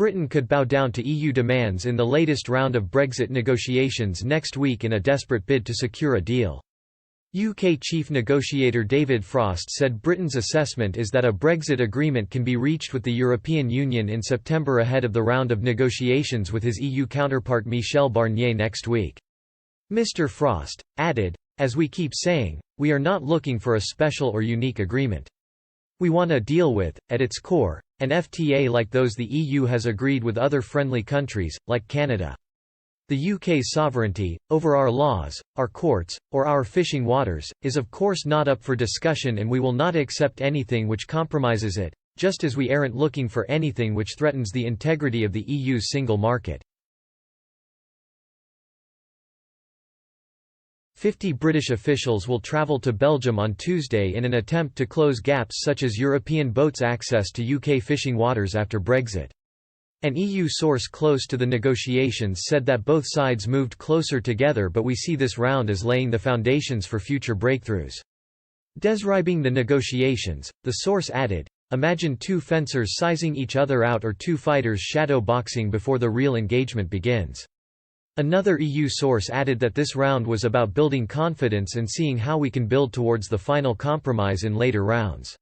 Britain could bow down to EU demands in the latest round of Brexit negotiations next week in a desperate bid to secure a deal. UK chief negotiator David Frost said Britain's assessment is that a Brexit agreement can be reached with the European Union in September ahead of the round of negotiations with his EU counterpart Michel Barnier next week. Mr. Frost added, "As we keep saying, we are not looking for a special or unique agreement. We want to deal with, at its core, an FTA like those the EU has agreed with other friendly countries, like Canada. The UK's sovereignty, over our laws, our courts, or our fishing waters, is of course not up for discussion, and we will not accept anything which compromises it, just as we aren't looking for anything which threatens the integrity of the EU's single market." 50 British officials will travel to Belgium on Tuesday in an attempt to close gaps such as European boats' access to UK fishing waters after Brexit. An EU source close to the negotiations said that both sides moved closer together, but we see this round as laying the foundations for future breakthroughs. Describing the negotiations, the source added, "Imagine two fencers sizing each other out or two fighters shadow boxing before the real engagement begins." Another EU source added that this round was about building confidence and seeing how we can build towards the final compromise in later rounds.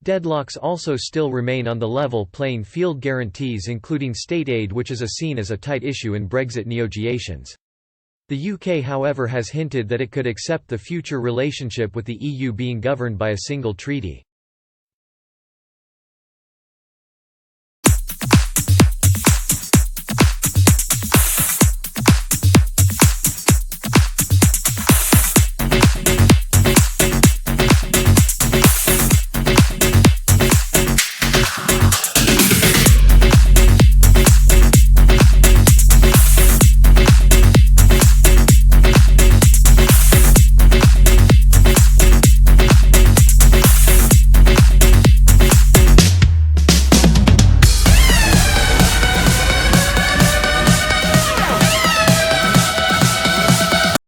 Deadlocks also still remain on the level playing field guarantees, including state aid, which is seen as a tight issue in Brexit negotiations. The UK, however, has hinted that it could accept the future relationship with the EU being governed by a single treaty.